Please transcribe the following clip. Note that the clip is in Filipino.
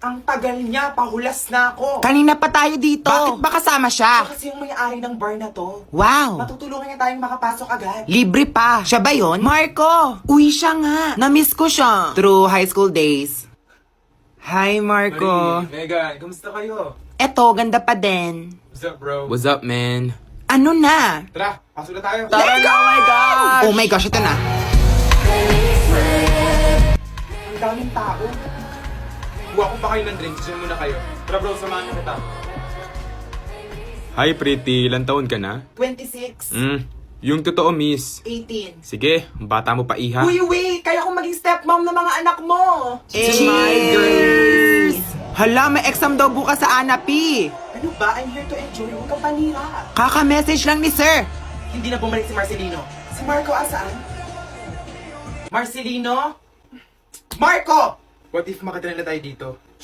Ang tagal niya, pahulas na ako. Kanina pa tayo dito. Bakit ba kasama siya? Siya kasi yung may-ari ng bar na to. Wow. Matutulungan niya tayong makapasok agad. Libre pa. Siya ba yun? Marco! Uy, siya nga. Na-miss ko siya. Through high school days. Hi, Marco. Megan, kamusta kayo? Eto, ganda pa din. What's up, bro? What's up, man? Ano na? Tara, pasok na tayo. Tara na, oh my gosh! Oh my gosh, ito na. Ang daming tao. Kuha ko pa kayo ng drinks. Diyan muna kayo. Tara, bro, samahan na kita. Hi, pretty. Ilan taon ka na? 26, Yung totoo, miss. 18. Sige, bata mo pa, iha. Uy, wait! Kaya akong maging stepmom ng mga anak mo. Cheers! Hala, may exam daw bukas sa Anapi. Ano ba? I'm here to enjoy. Huwag kang panira. Kaka-message lang ni sir. Hindi na bumalik si Marcelino. Si Marco asaan? Marcelino? Marco! What if makatira na tayo dito?